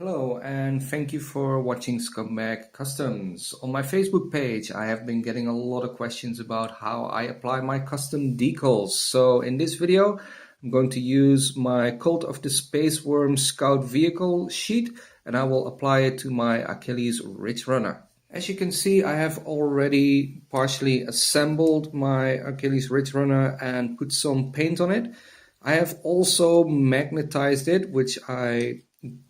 Hello and thank you for watching Scumbag Customs. On my Facebook page I have been getting a lot of questions about how I apply my custom decals. So in this video I'm going to use my Cult of the Spacewyrm Scout vehicle sheet and I will apply it to my Achilles Ridge Runner. As you can see, I have already partially assembled my Achilles Ridge Runner and put some paint on it. I have also magnetized it, which I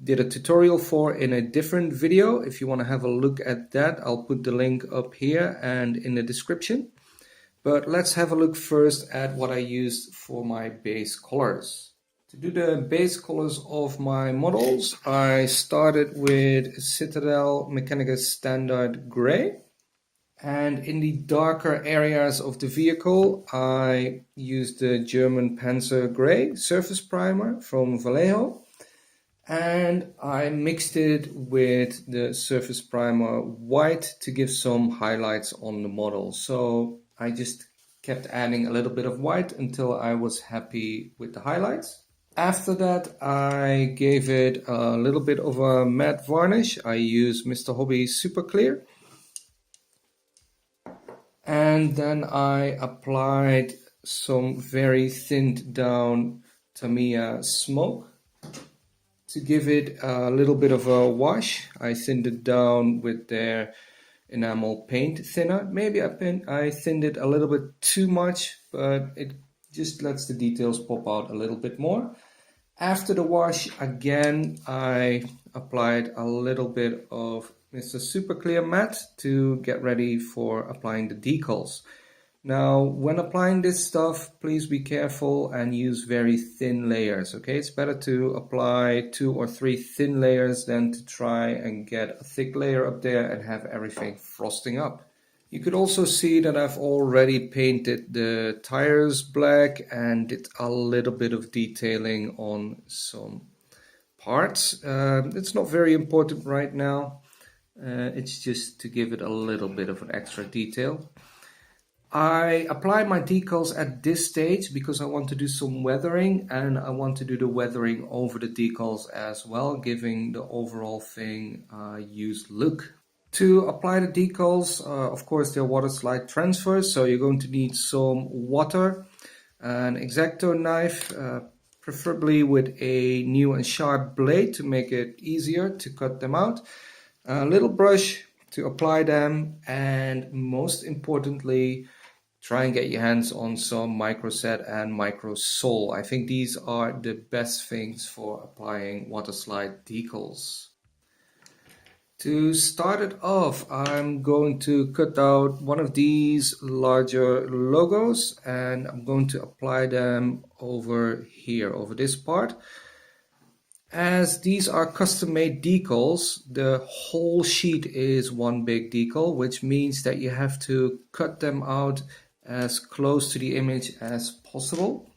did a tutorial for in a different video. If you want to have a look at that, I'll put the link up here and in the description. But let's have a look first at what I used for my base colors. To do the base colors of my models, I started with Citadel Mechanicus Standard Gray. And in the darker areas of the vehicle, I used the German Panzer Gray surface primer from Vallejo. And I mixed it with the surface primer white to give some highlights on the model. So I just kept adding a little bit of white until I was happy with the highlights. After that, I gave it a little bit of a matte varnish. I used Mr. Hobby Super Clear. And then I applied some very thinned down Tamiya smoke. To give it a little bit of a wash, I thinned it down with their enamel paint thinner. Maybe I thinned it a little bit too much, but it just lets the details pop out a little bit more. After the wash, again, I applied a little bit of Mr. Super Clear Matte to get ready for applying the decals. Now, when applying this stuff, please be careful and use very thin layers, okay? It's better to apply 2 or 3 thin layers than to try and get a thick layer up there and have everything frosting up. You could also see that I've already painted the tires black and did a little bit of detailing on some parts. It's not very important right now. It's just to give it a little bit of an extra detail. I apply my decals at this stage because I want to do some weathering and I want to do the weathering over the decals as well, giving the overall thing a used look. To apply the decals, of course, they're water slide transfers, so you're going to need some water, an X-Acto knife, preferably with a new and sharp blade to make it easier to cut them out, a little brush to apply them, and most importantly, try and get your hands on some Microset and Microsol. I think these are the best things for applying water slide decals. To start it off, I'm going to cut out one of these larger logos and I'm going to apply them over here, over this part. As these are custom-made decals, the whole sheet is one big decal, which means that you have to cut them out as close to the image as possible.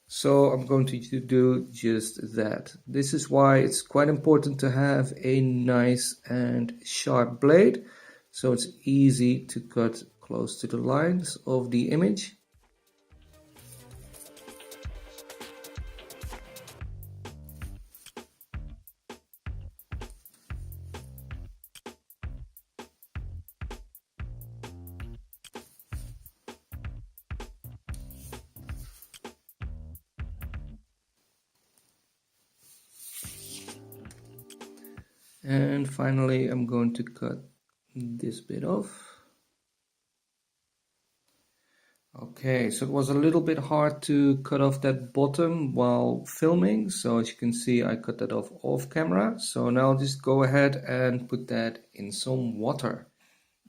So I'm going to do just that. This is why it's quite important to have a nice and sharp blade, so it's easy to cut close to the lines of the image. And finally, I'm going to cut this bit off. Okay, so it was a little bit hard to cut off that bottom while filming. So as you can see, I cut that off camera. So now I'll just go ahead and put that in some water.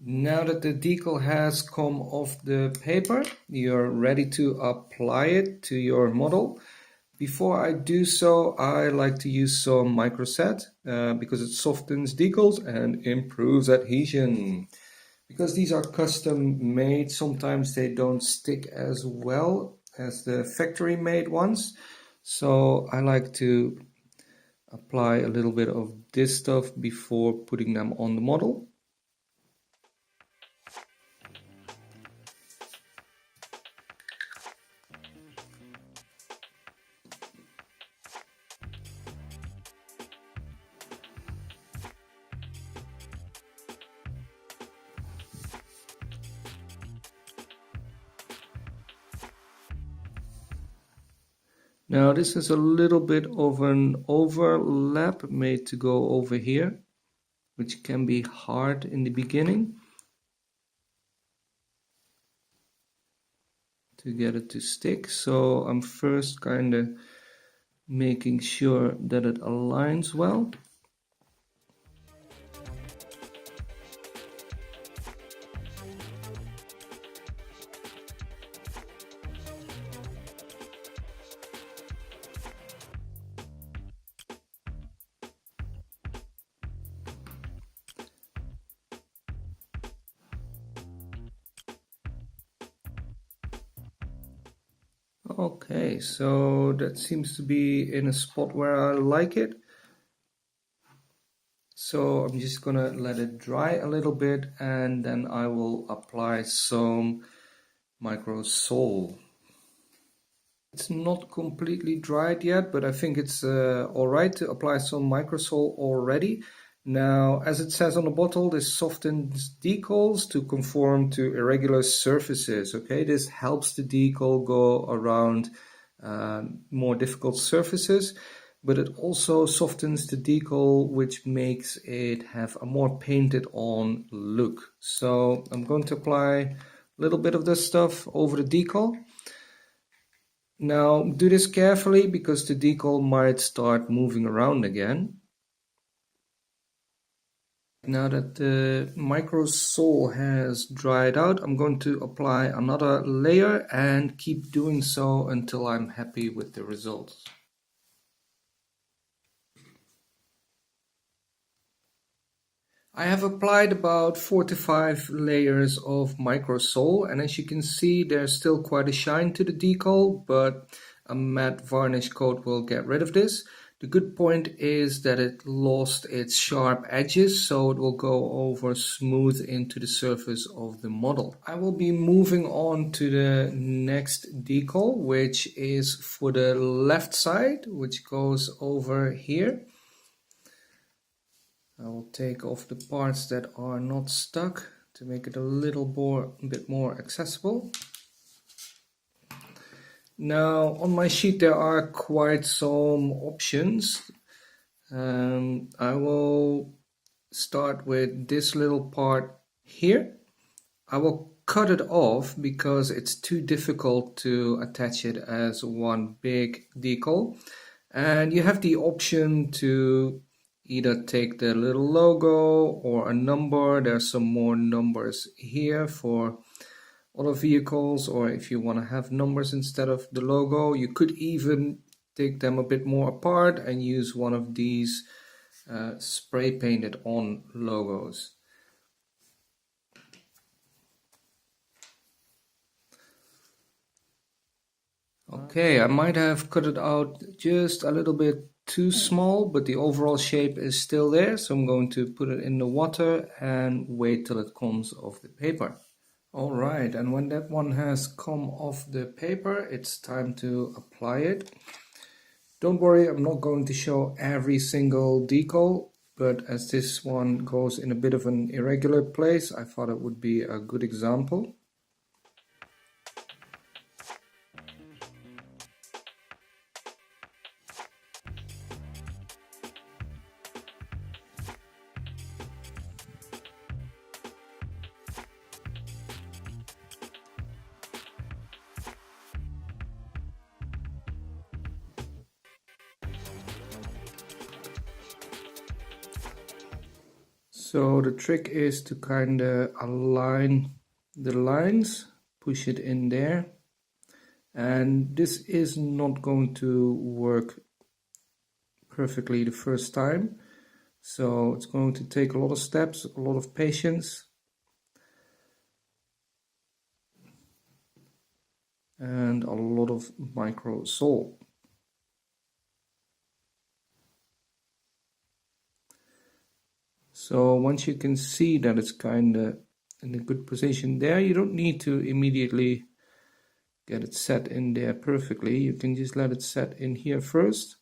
Now that the decal has come off the paper, you're ready to apply it to your model. Before I do so, I like to use some Microset because it softens decals and improves adhesion. Because these are custom made, sometimes they don't stick as well as the factory made ones. So I like to apply a little bit of this stuff before putting them on the model. Now this is a little bit of an overlap made to go over here, which can be hard in the beginning to get it to stick. So I'm first kind of making sure that it aligns well. Okay, so that seems to be in a spot where I like it. So I'm just gonna let it dry a little bit and then I will apply some Microsol. It's not completely dried yet, but I think it's alright to apply some Microsol already. Now, as it says on the bottle, this softens decals to conform to irregular surfaces. Okay, this helps the decal go around more difficult surfaces, but it also softens the decal, which makes it have a more painted on look. So I'm going to apply a little bit of this stuff over the decal. Now do this carefully because the decal might start moving around again. Now that the Microsol has dried out, I'm going to apply another layer and keep doing so until I'm happy with the results. I have applied about 4 to 5 layers of Microsol, and as you can see there's still quite a shine to the decal, but a matte varnish coat will get rid of this. The good point is that it lost its sharp edges, so it will go over smooth into the surface of the model. I will be moving on to the next decal, which is for the left side, which goes over here. I will take off the parts that are not stuck to make it a little bit more accessible. Now on my sheet there are quite some options. I will start with this little part here. I will cut it off because it's too difficult to attach it as one big decal. And you have the option to either take the little logo or a number. There's some more numbers here for other vehicles, or if you want to have numbers instead of the logo. You could even take them a bit more apart and use one of these spray painted on logos. Okay, I might have cut it out just a little bit too small, but the overall shape is still there, so I'm going to put it in the water and wait till it comes off the paper. Alright, and when that one has come off the paper, it's time to apply it. Don't worry, I'm not going to show every single decal, but as this one goes in a bit of an irregular place, I thought it would be a good example. So the trick is to kind of align the lines, push it in there, and this is not going to work perfectly the first time, so it's going to take a lot of steps, a lot of patience, and a lot of Microsol. So once you can see that it's kind of in a good position there, you don't need to immediately get it set in there perfectly. You can just let it set in here first,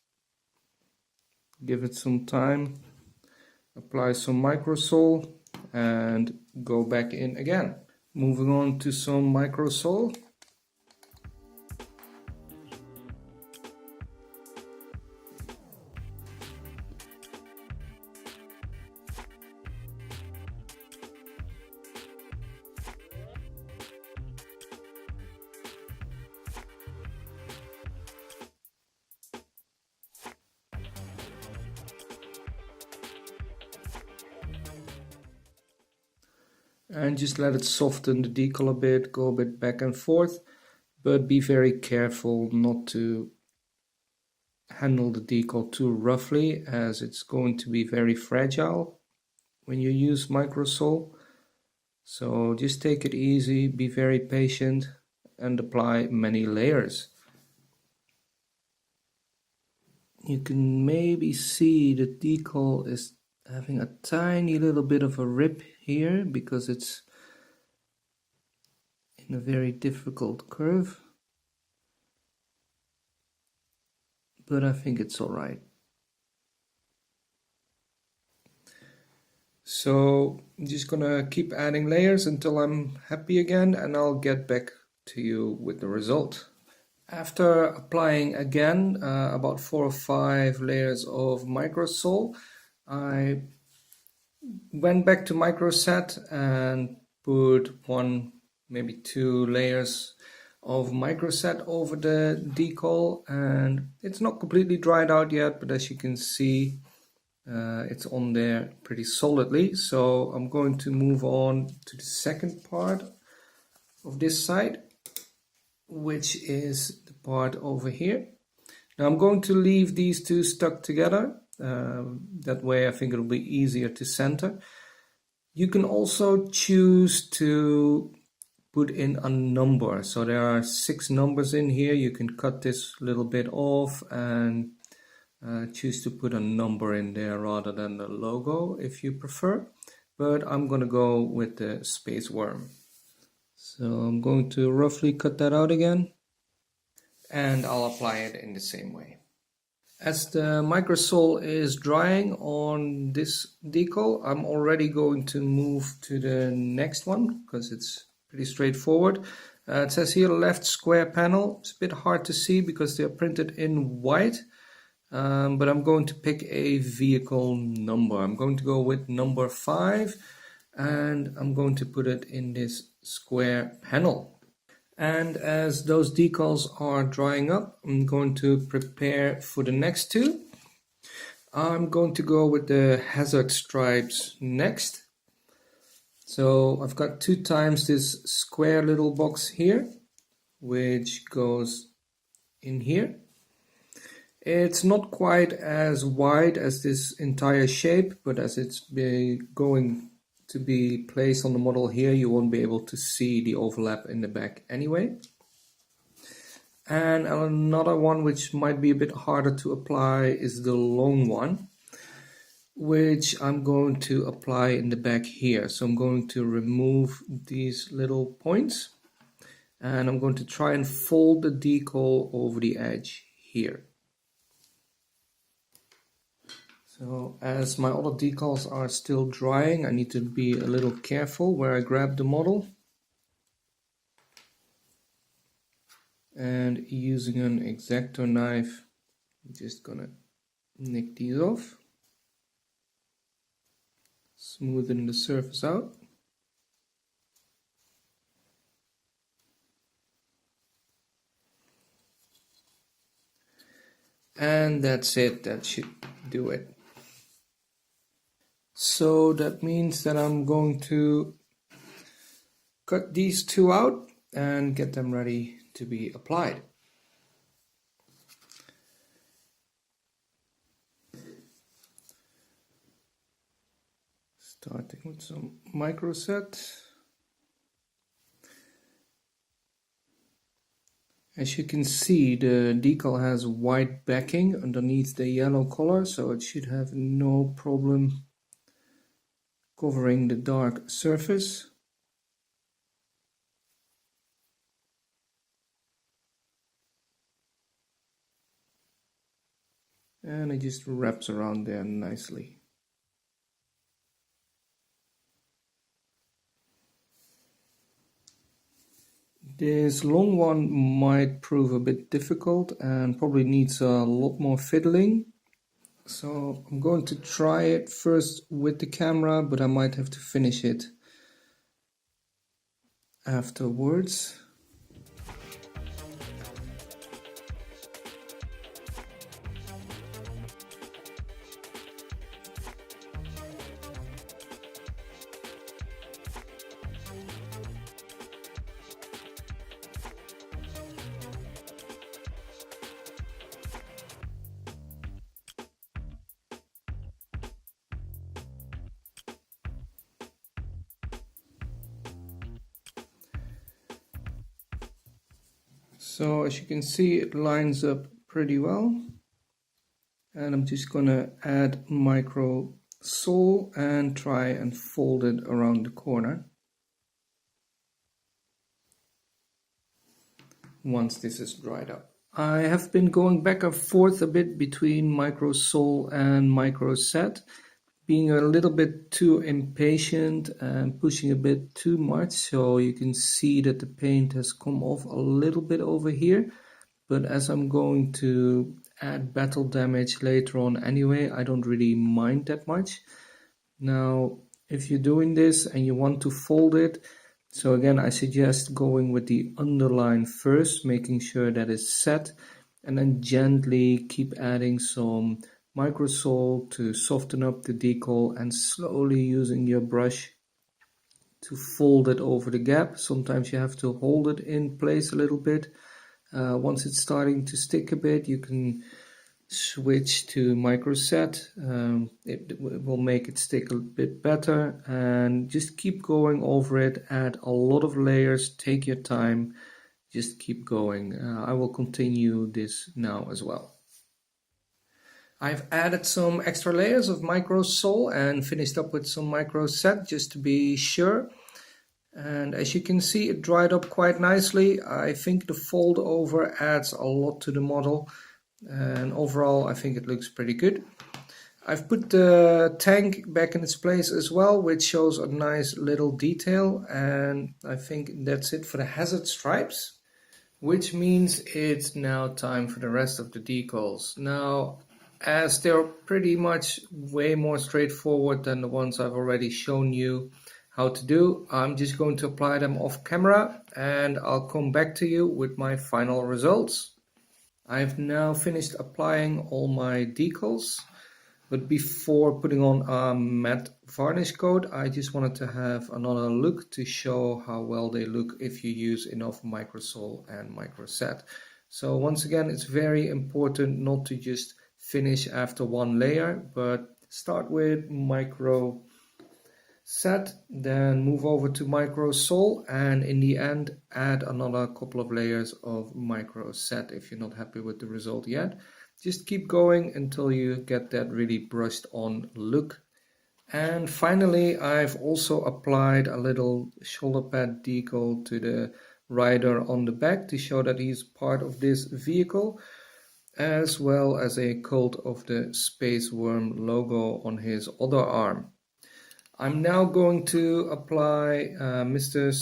give it some time, apply some Microsol and go back in again. Moving on to some Microsol. and just let it soften the decal a bit, go a bit back and forth, but be very careful not to handle the decal too roughly, as it's going to be very fragile when you use Microsol. So just take it easy, be very patient, and apply many layers. You can maybe see the decal is having a tiny little bit of a rip here because it's in a very difficult curve, but I think it's all right. So I'm just gonna keep adding layers until I'm happy again, and I'll get back to you with the result. After applying again about 4 or 5 layers of Microsol, I went back to Microset and put 1, maybe 2 layers of Microset over the decal, and it's not completely dried out yet, but as you can see, it's on there pretty solidly. So I'm going to move on to the second part of this side, which is the part over here. Now I'm going to leave these two stuck together. That way I think it'll be easier to center. You can also choose to put in a number. So there are 6 numbers in here. You can cut this little bit off and choose to put a number in there rather than the logo if you prefer. But I'm going to go with the Spacewyrm. So I'm going to roughly cut that out again, and I'll apply it in the same way. As the Microsol is drying on this decal, I'm already going to move to the next one because it's pretty straightforward. It says here left square panel. It's a bit hard to see because they're printed in white, but I'm going to pick a vehicle number. I'm going to go with number 5, and I'm going to put it in this square panel. And as those decals are drying up, I'm going to prepare for the next 2. I'm going to go with the hazard stripes next. So I've got 2 times this square little box here, which goes in here. It's not quite as wide as this entire shape, but as it's going to be placed on the model here, you won't be able to see the overlap in the back anyway. And another one which might be a bit harder to apply is the long one, which I'm going to apply in the back here. So I'm going to remove these little points, and I'm going to try and fold the decal over the edge here. So as my other decals are still drying, I need to be a little careful where I grab the model. And using an X-Acto knife, I'm just gonna nick these off. Smoothen the surface out. And that's it, that should do it. So that means that I'm going to cut these 2 out and get them ready to be applied. Starting with some Microset. As you can see, the decal has white backing underneath the yellow color, so it should have no problem covering the dark surface. And it just wraps around there nicely. This long one might prove a bit difficult and probably needs a lot more fiddling. So I'm going to try it first with the camera, but I might have to finish it afterwards. So as you can see, it lines up pretty well. And I'm just gonna add Microsol and try and fold it around the corner. Once this is dried up. I have been going back and forth a bit between Microsol and Microset, being a little bit too impatient and pushing a bit too much, so you can see that the paint has come off a little bit over here, but as I'm going to add battle damage later on anyway, I don't really mind that much. Now if you're doing this and you want to fold it, so again, I suggest going with the underline first, making sure that it's set, and then gently keep adding some Microsol to soften up the decal and slowly using your brush to fold it over the gap. Sometimes you have to hold it in place a little bit. Once it's starting to stick a bit, you can switch to Microset. It will make it stick a bit better, and just keep going over it. Add a lot of layers, take your time, just keep going. I will continue this now as well. I've added some extra layers of Microsol and finished up with some Microset just to be sure. And as you can see, it dried up quite nicely. I think the fold over adds a lot to the model. And overall I think it looks pretty good. I've put the tank back in its place as well, which shows a nice little detail, and I think that's it for the hazard stripes, which means it's now time for the rest of the decals. Now, as they're pretty much way more straightforward than the ones I've already shown you how to do, I'm just going to apply them off camera and I'll come back to you with my final results. I've now finished applying all my decals, but before putting on a matte varnish coat, I just wanted to have another look to show how well they look if you use enough Microsol and Microset. So once again, it's very important not to just finish after one layer, but start with Microset, then move over to Microsol, and in the end add another couple of layers of Microset if you're not happy with the result yet. Just keep going until you get that really brushed on look. And finally, I've also applied a little shoulder pad decal to the rider on the back to show that he's part of this vehicle, as well as a coat of the Spacewyrm logo on his other arm. I'm now going to apply Mr.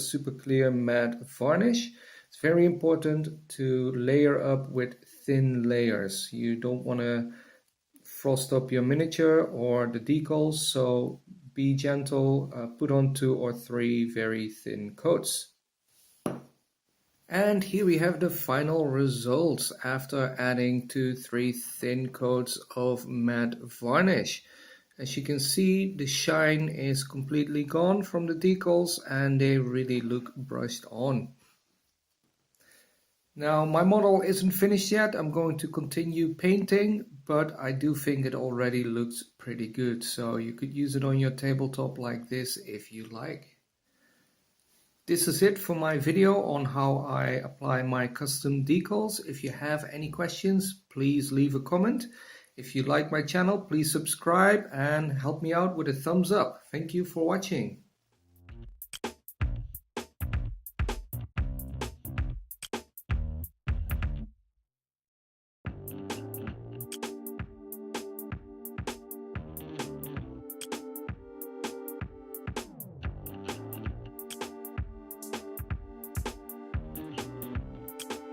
Super Clear Matte Varnish. It's very important to layer up with thin layers. You don't want to frost up your miniature or the decals, so be gentle, put on 2 or 3 very thin coats. And here we have the final results after adding 2-3 thin coats of matte varnish. As you can see, the shine is completely gone from the decals and they really look brushed on. Now my model isn't finished yet. I'm going to continue painting, but I do think it already looks pretty good. So you could use it on your tabletop like this if you like. This is it for my video on how I apply my custom decals. If you have any questions, please leave a comment. If you like my channel, please subscribe and help me out with a thumbs up. Thank you for watching.